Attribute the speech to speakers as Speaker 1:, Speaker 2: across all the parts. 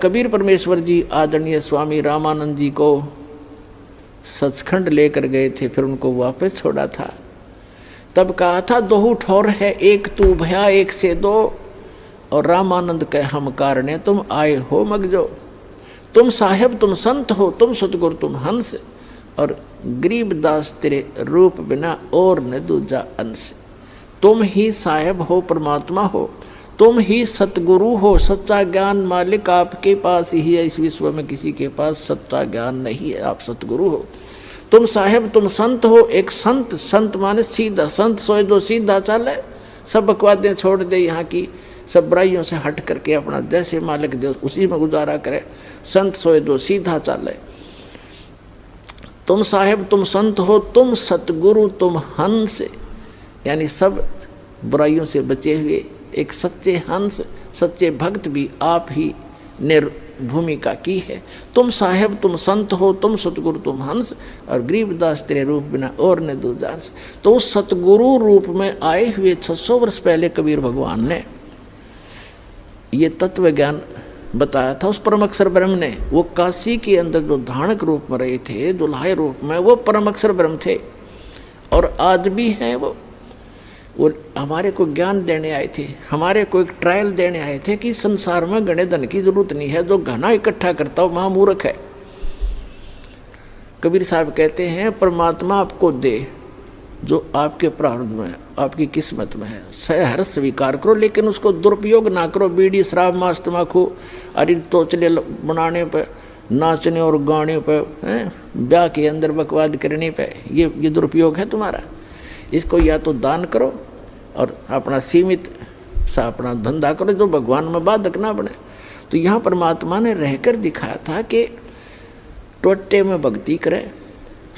Speaker 1: कबीर परमेश्वर जी आदरणीय स्वामी रामानंद जी को सचखंड लेकर गए थे, फिर उनको वापस छोड़ा था। तब कहा था दोहू ठोर है एक तू भया एक से दो, और रामानंद कह हम कारणे तुम आए हो मगजो। तुम साहेब तुम संत हो, तुम सतगुरु तुम हंस, और गरीबदास तेरे रूप बिना और न दूजा अंश। तुम ही साहेब हो, परमात्मा हो, तुम ही सतगुरु हो, सच्चा ज्ञान मालिक आपके पास ही है। इस विश्व में किसी के पास सच्चा ज्ञान नहीं है, आप सतगुरु हो। तुम साहेब तुम संत हो, एक संत, संत माने सीधा, संत सोए दो सीधा चले, सब बकवादें छोड़ दे, यहाँ की सब बुराइयों से हट करके अपना जैसे मालिक दे उसी में गुजारा करे। संत सोए दो सीधा चले। तुम साहेब तुम संत हो, तुम सतगुरु तुम हंस, यानी सब बुराइयों से बचे हुए एक सच्चे हंस, सच्चे भक्त भी आप ही ने भूमिका की है। तुम साहेब तुम संत हो, तुम सतगुरु तुम हंस, और गरीबदास तेरे रूप बिना और ने दूजा अंश। तो उस सतगुरु रूप में आए हुए 600 वर्ष पहले कबीर भगवान ने ये तत्व ज्ञान बताया था। उस परम अक्षर ब्रह्म ने, वो काशी के अंदर जो धानक रूप में रहे थे, दुल्हाए रूप में, वो परम अक्षर ब्रह्म थे और आज भी हैं। वो हमारे को ज्ञान देने आए थे, हमारे को एक ट्रायल देने आए थे कि संसार में घने धन की जरूरत नहीं है, जो घना इकट्ठा करता हो महामूर्ख है। कबीर साहब कहते हैं परमात्मा आपको दे जो आपके प्रारब्ध में है, आपकी किस्मत में है, सहर स्वीकार करो, लेकिन उसको दुरुपयोग ना करो। बीड़ी शराब मांस तम्बाकू अरे तोचले बनाने पर, नाचने और गाने पर, ब्याह के अंदर बकवाद करने पर, ये दुरुपयोग है तुम्हारा। इसको या तो दान करो और अपना सीमित सा अपना धंधा करो, जो भगवान में बाधक ना बने। तो यहाँ परमात्मा ने रहकर दिखाया था कि टोटे में भक्ति करे,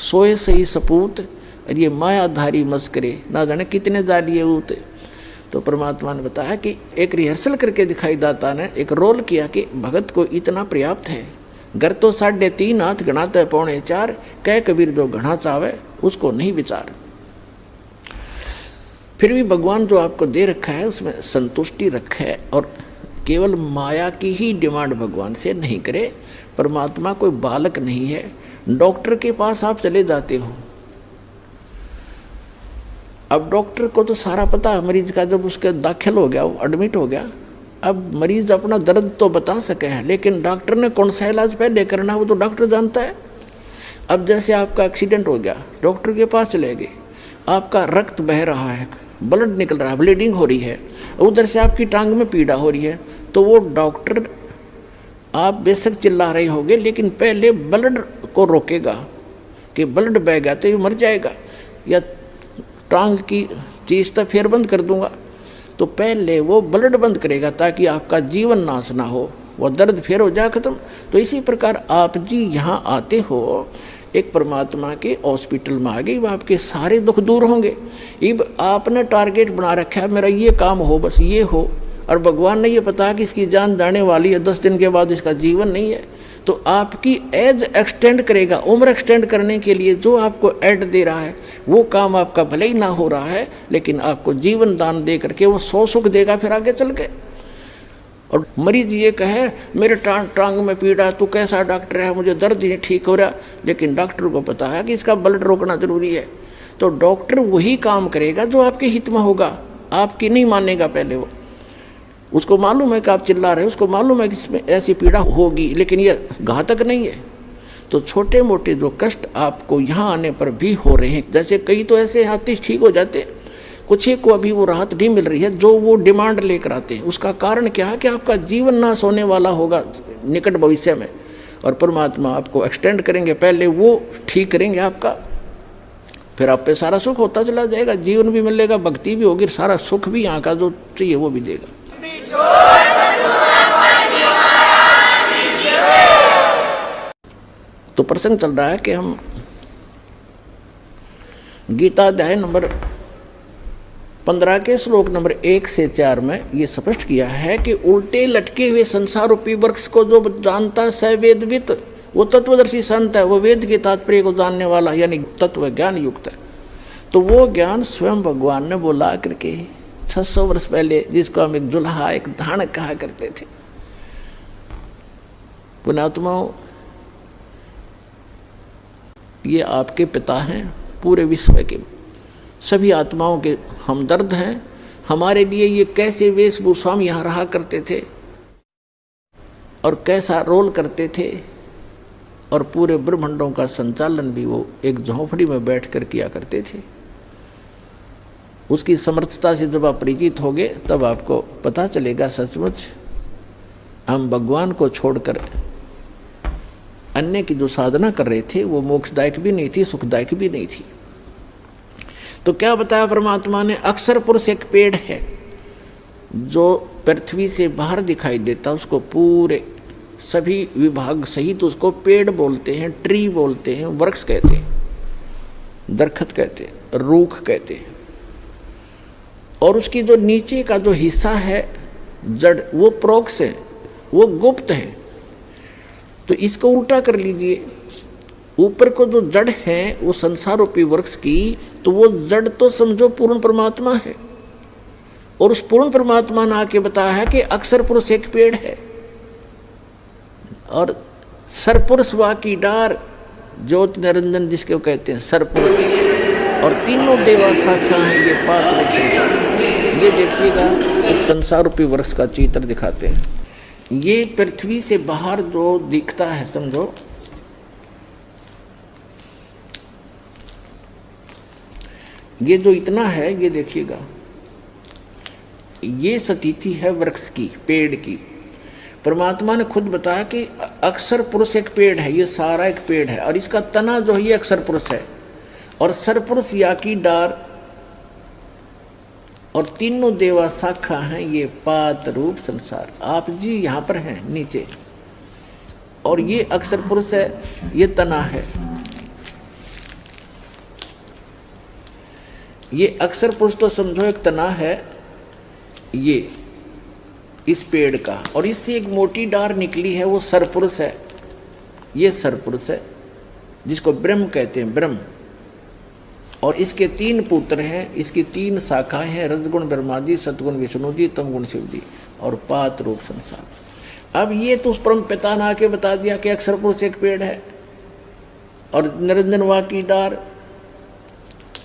Speaker 1: सोए सही सपूत, और ये मायाधारी मस्करे ना जाने कितने जालिए उते। तो परमात्मा ने बताया कि एक रिहर्सल करके दिखाई दाता ने एक रोल किया कि भगत को इतना पर्याप्त है। घर तो 3.5 हाथ गणाते 4.25, कह कबीर जो घना चावे उसको नहीं विचार। फिर भी भगवान जो आपको दे रखा है उसमें संतुष्टि रखे, और केवल माया की ही डिमांड भगवान से नहीं करे। परमात्मा कोई बालक नहीं है। डॉक्टर के पास आप चले जाते हो, अब डॉक्टर को तो सारा पता है मरीज का, जब उसके दाखिल हो गया, वो एडमिट हो गया, अब मरीज अपना दर्द तो बता सके है, लेकिन डॉक्टर ने कौन सा इलाज पहले करना है वो तो डॉक्टर जानता है। अब जैसे आपका एक्सीडेंट हो गया, डॉक्टर के पास चले गए, आपका रक्त बह रहा है, ब्लड निकल रहा है, ब्लीडिंग हो रही है, उधर से आपकी टांग में पीड़ा हो रही है, तो वो डॉक्टर आप बेशक चिल्ला रहे होगे, लेकिन पहले ब्लड को रोकेगा कि ब्लड बह गया तो ये मर जाएगा, या टांग की चीज तो फिर बंद कर दूंगा। तो पहले वो ब्लड बंद करेगा ताकि आपका जीवन नाश ना हो, वो दर्द फिर हो जाए खत्म। तो इसी प्रकार आप जी यहाँ आते हो, एक परमात्मा के हॉस्पिटल में आ गए, आपके सारे दुख दूर होंगे। अब आपने टारगेट बना रखा है मेरा ये काम हो, बस ये हो, और भगवान ने ये पता कि इसकी जान जाने वाली है, 10 दिन के बाद इसका जीवन नहीं है, तो आपकी एज एक्सटेंड करेगा। उम्र एक्सटेंड करने के लिए जो आपको एड दे रहा है वो काम आपका भले ही ना हो रहा है, लेकिन आपको जीवन दान दे करके वो 100 सुख देगा फिर आगे चल के। और मरीज ये कहे मेरे टांग में पीड़ा, तू कैसा डॉक्टर है, मुझे दर्द ही ठीक हो रहा, लेकिन डॉक्टर को पता है कि इसका ब्लड रोकना जरूरी है। तो डॉक्टर वही काम करेगा जो आपके हित में होगा, आपकी नहीं मानेगा पहले। वो उसको मालूम है कि आप चिल्ला रहे हो, उसको मालूम है कि इसमें ऐसी पीड़ा होगी, लेकिन ये घातक नहीं है। तो छोटे मोटे जो कष्ट आपको यहाँ आने पर भी हो रहे हैं, जैसे कई तो ऐसे हाथी ठीक हो जाते, कुछ एक को अभी वो राहत नहीं मिल रही है जो वो डिमांड लेकर आते हैं। उसका कारण क्या है कि आपका जीवन नाश होने वाला होगा निकट भविष्य में, और परमात्मा आपको एक्सटेंड करेंगे, पहले वो ठीक करेंगे आपका, फिर आप पे सारा सुख होता चला जाएगा, जीवन भी मिलेगा, भक्ति भी होगी, सारा सुख भी यहाँ का जो चाहिए वो भी देगा। तो प्रसंग चल रहा है कि हम गीता अध्याय नंबर 15 के श्लोक नंबर 1 से 4 में ये स्पष्ट किया है कि उल्टे लटके हुए संसार रूपी वृक्ष को जो जानता है स वेदवित, वो तत्वदर्शी संत है, वो वेद के तात्पर्य को जानने वाला यानी तत्व ज्ञान युक्त है। तो वो ज्ञान स्वयं भगवान ने बोला करके 600 वर्ष पहले, जिसको हम एक जुल्हा एक धानक कहा करते थे, पुण्यात्माओं, ये आपके पिता हैं, पूरे विश्व के सभी आत्माओं के हमदर्द हैं। हमारे लिए ये कैसे वेशभूषा में यहाँ रहा करते थे और कैसा रोल करते थे, और पूरे ब्रह्मांडों का संचालन भी वो एक झोंपड़ी में बैठकर किया करते थे। उसकी समर्थता से जब आप परिचित होगे तब आपको पता चलेगा सचमुच हम भगवान को छोड़कर अन्य की जो साधना कर रहे थे वो मोक्षदायक भी नहीं थी, सुखदायक भी नहीं थी। तो क्या बताया परमात्मा ने? अक्षर पुरुष एक पेड़ है जो पृथ्वी से बाहर दिखाई देता, उसको पूरे सभी विभाग सहित उसको पेड़ बोलते हैं, ट्री बोलते हैं, वृक्ष कहते हैं, दरखत कहते हैं, रूख कहते हैं। और उसकी जो नीचे का जो हिस्सा है जड़, वो प्रोक्ष है, वो गुप्त है। तो इसको उल्टा कर लीजिए, ऊपर को जो जड़ है वो संसार रूपी वृक्ष की, तो वो जड़ तो समझो पूर्ण परमात्मा है। और उस पूर्ण परमात्मा ने आके बताया है कि अक्षर पुरुष एक पेड़ है और सरपुरुष वा की डार, ज्योति निरंजन जिसके कहते हैं सरपुरुष, और तीनों देवा शाखा हैं ये पांच रूप संसार। ये देखिएगा एक संसार रूपी वृक्ष का चित्र दिखाते हैं। ये पृथ्वी से बाहर जो दिखता है समझो, ये जो इतना है ये देखिएगा, ये स्थिति है वृक्ष की, पेड़ की। परमात्मा ने खुद बताया कि अक्षर पुरुष एक पेड़ है, ये सारा एक पेड़ है और इसका तना जो है ये अक्षर पुरुष है, और सरपुरुष या की डार और तीनों देवा शाखा हैं ये पात रूप संसार। आप जी यहाँ पर हैं नीचे, और ये अक्षर पुरुष है, ये तना है। ये अक्षर पुरुष तो समझो एक तना है ये इस पेड़ का, और इससे एक मोटी डार निकली है वो सरपुरुष है, ये सरपुरुष है जिसको ब्रह्म कहते हैं, ब्रह्म। और इसके तीन पुत्र हैं, इसकी तीन शाखाएं हैं, रजगुण ब्रह्मा जी, सतगुण विष्णु जी, तमगुण शिव जी, और पात रूप संसार। अब ये तो उस परम पिता ने आके बता दिया कि अक्षर पुरुष एक पेड़ है और निरंजन वा की डार,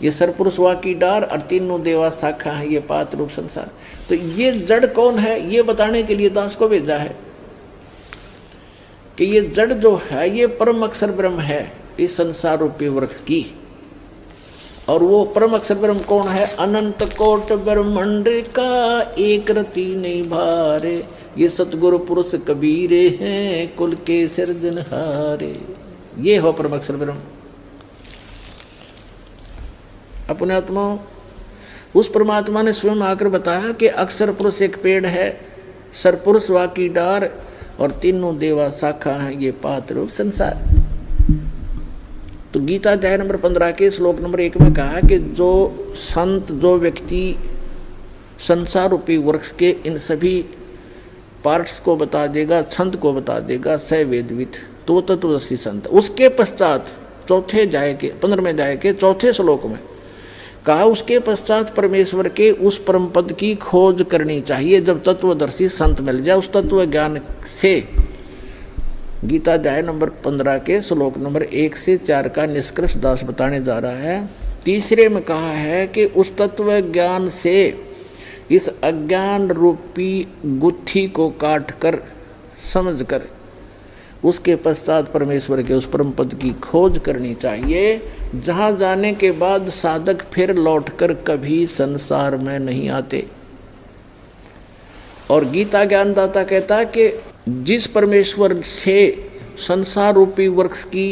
Speaker 1: ये सरपुरुष वा की डार, और तीनों देवा शाखा है ये पात रूप संसार। तो ये जड़ कौन है ये बताने के लिए दास को भेजा है कि ये जड़ जो है ये परम अक्षर ब्रह्म है इस संसार रूपी वृक्ष की। और वो परम अक्षर ब्रह्म कौन है? अनंत कोट ब्रह्मांड का एक रति नहीं भारे, ये सतगुरु पुरुष कबीरे हैं कुल के सिरजनहारे। ये हो परम अक्षर ब्रह्म। अपने आत्मा उस परमात्मा ने स्वयं आकर बताया कि अक्षर पुरुष एक पेड़ है, सरपुरुष वा की डार, और तीनों देवा शाखा है ये पात रूप संसार। तो गीता अध्याय नंबर 15 के श्लोक नंबर 1 में कहा कि जो संत, जो व्यक्ति संसार रूपी वृक्ष के इन सभी पार्ट्स को बता देगा, छंद को बता देगा, स वेदवित, तो वो तत्वदर्शी संत। उसके पश्चात चौथे अध्याय के 15वें अध्याय के चौथे श्लोक में कहा उसके पश्चात परमेश्वर के उस परम पद की खोज करनी चाहिए जब तत्वदर्शी संत मिल जाए। उस तत्व ज्ञान से गीता अध्याय नंबर 15 के श्लोक नंबर 1 से 4 का निष्कर्ष दास बताने जा रहा है। तीसरे में कहा है कि उस तत्व ज्ञान से इस अज्ञान रूपी गुत्थी को काट कर समझ कर उसके पश्चात परमेश्वर के उस परम पद की खोज करनी चाहिए, जहाँ जाने के बाद साधक फिर लौटकर कभी संसार में नहीं आते। और गीता ज्ञानदाता कहता है कि जिस परमेश्वर से संसार रूपी वृक्ष की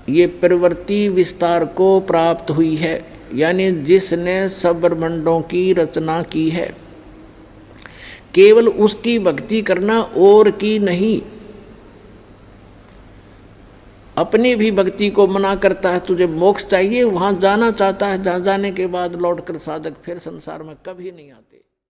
Speaker 1: ये प्रवृत्ति विस्तार को प्राप्त हुई है, यानी जिसने सब ब्रह्मांडों की रचना की है, केवल उसकी भक्ति करना और की नहीं। अपनी भी भक्ति को मना करता है, तुझे मोक्ष चाहिए, वहां जाना चाहता है, जहां जाने के बाद लौटकर साधक फिर संसार में कभी नहीं आते।